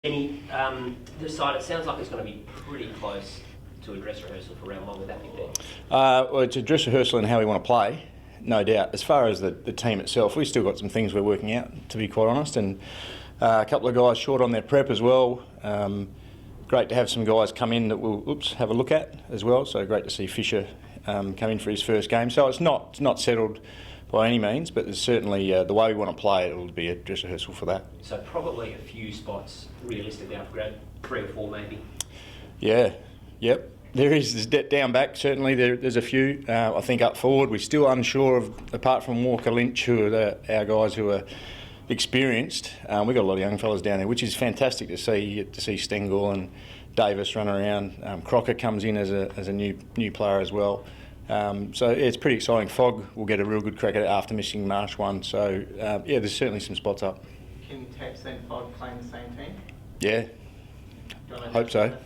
This side, it sounds like it's going to be pretty close to a dress rehearsal for round one. Would that be fair? Well, it's a dress rehearsal and how we want to play, no doubt. As far as the team itself, we've still got some things we're working out, to be quite honest, and a couple of guys short on their prep as well. Great to have some guys come in that we'll have a look at as well. So great to see Fisher come in for his first game. So it's not settled by any means, but there's certainly the way we want to play it will be a dress rehearsal for that. So probably a few spots realistically up for grab, 3 or 4 maybe. Yeah, yep. There's down back, certainly there's a few. I think up forward we're still unsure of, apart from Walker Lynch, who are our guys who are experienced. We've got a lot of young fellas down there, which is fantastic to see. You get to see Stengel and Davis run around. Crocker comes in as a new player as well. So yeah, it's pretty exciting. Fogg will get a real good crack at it after missing Marsh one. So yeah, there's certainly some spots up. Can Tex and Fogg play in the same team? Yeah, hope so.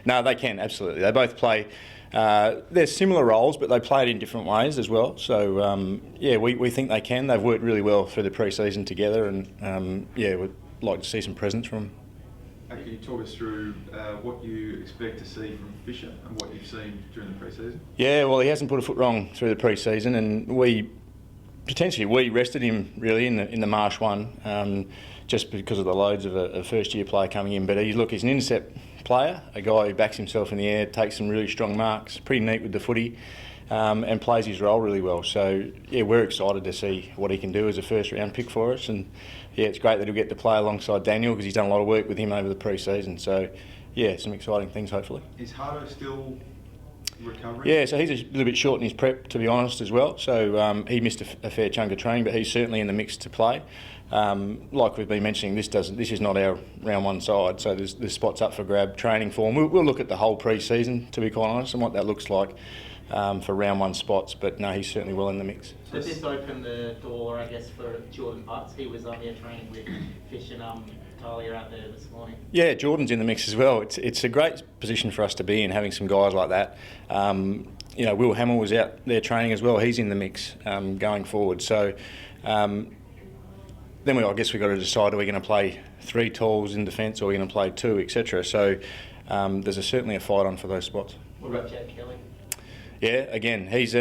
No, they can, absolutely. They both play. They're similar roles, but they play it in different ways as well. So yeah, we think they can. They've worked really well through the pre-season together, and yeah, we'd like to see some presence from them. Can you talk us through what you expect to see from Fisher and what you've seen during the pre-season? Yeah, well, he hasn't put a foot wrong through the pre-season, and we rested him really in the Marsh one, just because of the loads of a first-year player coming in. But he's an intercept player, a guy who backs himself in the air, takes some really strong marks, pretty neat with the footy, and plays his role really well. So yeah, we're excited to see what he can do as a first-round pick for us, and yeah, it's great that he'll get to play alongside Daniel because he's done a lot of work with him over the pre-season. So yeah, some exciting things hopefully. Is Hart still recovering? Yeah, so he's a little bit short in his prep, to be honest, as well. So he missed a fair chunk of training, but he's certainly in the mix to play. Like we've been mentioning, this is not our round one side, so there's spots up for grab training for him. We'll look at the whole pre-season, to be quite honest, and what that looks like for round one spots. But no, he's certainly well in the mix. Does this open the door, I guess, for Jordan Hart? He was on there training with Fish and Talia out there this morning. Yeah, Jordan's in the mix as well. It's a great position for us to be in, having some guys like that. You know, Will Hamill was out there training as well. He's in the mix going forward. So then I guess we've got to decide, are we going to play 3 talls in defence or are we going to play 2, etc. So there's certainly a fight on for those spots. What about Jack Kelly? Yeah, again, he's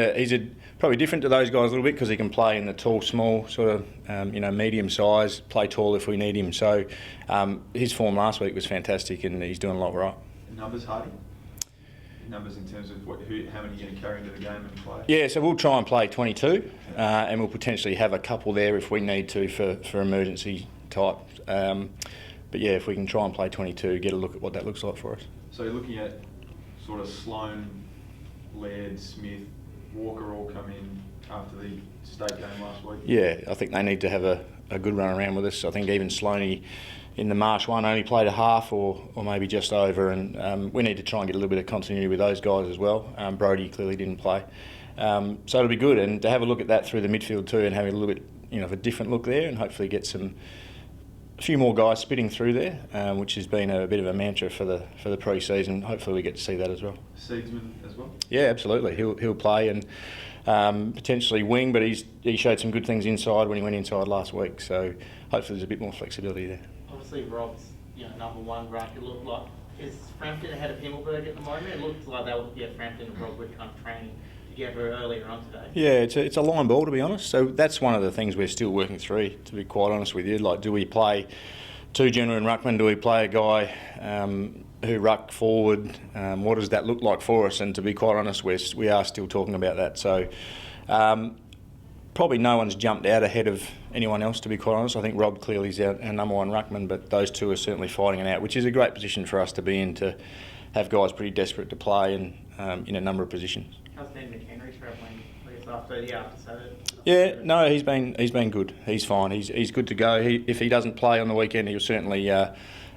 probably different to those guys a little bit because he can play in the tall, small, sort of, medium size, play tall if we need him. So his form last week was fantastic and he's doing a lot right. Numbers, Hardy? Numbers in terms of how many you're going to carry into the game and play? Yeah, so we'll try and play 22 and we'll potentially have a couple there if we need to for emergency type. But yeah, if we can try and play 22, get a look at what that looks like for us. So you're looking at sort of Sloane, Laird, Smith, Walker all come in after the state game last week? Yeah, I think they need to have a good run around with us. I think even Sloaney in the Marsh one only played a half or maybe just over, and we need to try and get a little bit of continuity with those guys as well. Brodie clearly didn't play. So it'll be good, and to have a look at that through the midfield too and having a little bit of a different look there and hopefully get a few more guys spitting through there, which has been a bit of a mantra for the pre-season. Hopefully we get to see that as well. Seedsman as well? Yeah, absolutely. He'll play and potentially wing, but he showed some good things inside when he went inside last week. So hopefully there's a bit more flexibility there. Obviously Rob's number one ruck. It looked like, is Frampton ahead of Himmelberg at the moment? It looked like Frampton and Rob were kind of training together earlier on today. Yeah, it's a line ball, to be honest. So that's one of the things we're still working through, to be quite honest with you. Like, do we play 2 genuine ruckmen? Do we play a guy who ruck forward? What does that look like for us? And to be quite honest, we are still talking about that. So probably no one's jumped out ahead of anyone else, to be quite honest. I think Rob clearly is our number one ruckman, but those two are certainly fighting it out, which is a great position for us to be in, to have guys pretty desperate to play in a number of positions. How's Ben McHenry travelling after Saturday? Yeah, no, he's been good. He's fine. He's good to go. If he doesn't play on the weekend, he'll certainly.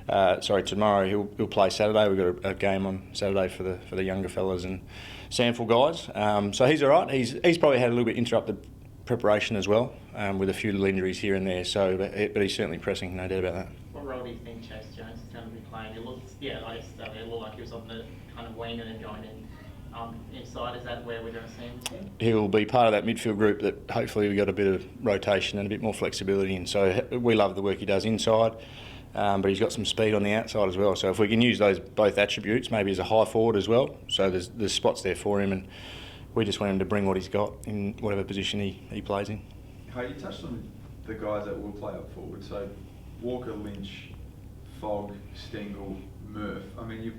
Tomorrow he'll play Saturday. We've got a game on Saturday for the younger fellas and Samful guys. So he's all right. He's probably had a little bit interrupted preparation as well, with a few little injuries here and there. So, but he's certainly pressing, no doubt about that. What role do you think Chase Jones is going to be playing? It looked like he was on the kind of wing and then going in. Inside, is that where we're going to see him? He'll be part of that midfield group that hopefully we got a bit of rotation and a bit more flexibility in. So we love the work he does inside. but he's got some speed on the outside as well. So if we can use those both attributes, maybe as a high forward as well, so there's spots there for him, and we just want him to bring what he's got in whatever position he plays in. Hey, you touched on the guys that will play up forward. So Walker, Lynch, Fogg, Stengel, Murph. I mean, you've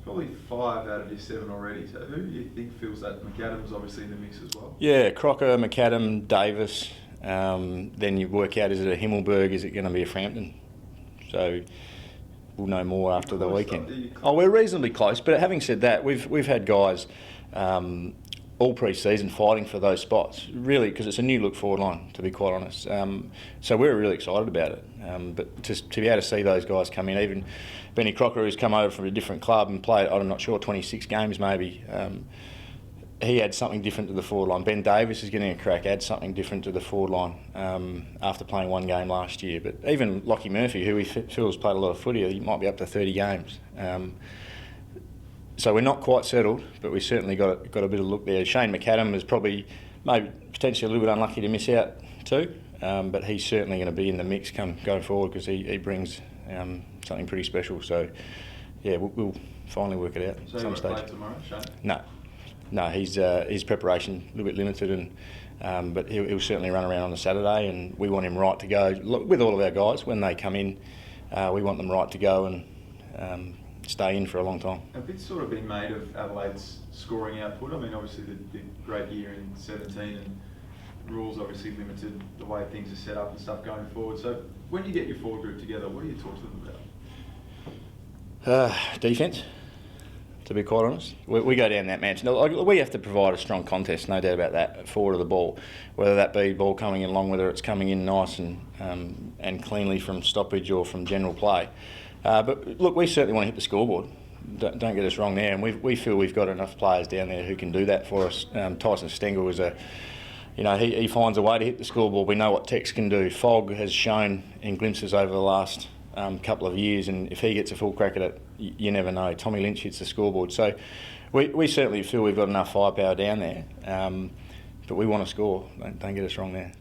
probably 5 out of your 7 already. So who do you think feels that? McAdam's obviously in the mix as well. Yeah, Crocker, McAdam, Davis. Then you work out, is it a Himmelberg, is it going to be a Frampton? So we'll know more after the weekend. Oh, we're reasonably close, but having said that, we've had guys all pre-season fighting for those spots, really, because it's a new look forward line, to be quite honest. So we're really excited about it. But to be able to see those guys come in, even Benny Crocker, who's come over from a different club and played, I'm not sure, 26 games maybe, he adds something different to the forward line. Ben Davis is getting a crack, adds something different to the forward line after playing 1 game last year. But even Lockie Murphy, who we feels played a lot of footy, he might be up to 30 games. So we're not quite settled, but we certainly got a bit of look there. Shane McAdam is probably, maybe potentially a little bit unlucky to miss out too, but he's certainly going to be in the mix going forward because he brings something pretty special. So yeah, we'll finally work it out at some stage. Play tomorrow, Shane? No, his preparation a little bit limited, but he'll certainly run around on a Saturday, and we want him right to go. With all of our guys, when they come in, we want them right to go and stay in for a long time. A bit's sort of been made of Adelaide's scoring output. I mean, obviously the great year in 17 and rules obviously limited the way things are set up and stuff going forward. So when you get your forward group together, what do you talk to them about? Defence, to be quite honest. We go down that match. Now, we have to provide a strong contest, no doubt about that, forward of the ball. Whether that be ball coming in long, whether it's coming in nice and cleanly from stoppage or from general play. But look, we certainly want to hit the scoreboard. Don't get us wrong there, and we feel we've got enough players down there who can do that for us. Tyson Stengel is he finds a way to hit the scoreboard. We know what Tex can do. Fogg has shown in glimpses over the last couple of years, and if he gets a full crack at it, you never know. Tommy Lynch hits the scoreboard. So we certainly feel we've got enough firepower down there, but we want to score. Don't get us wrong there.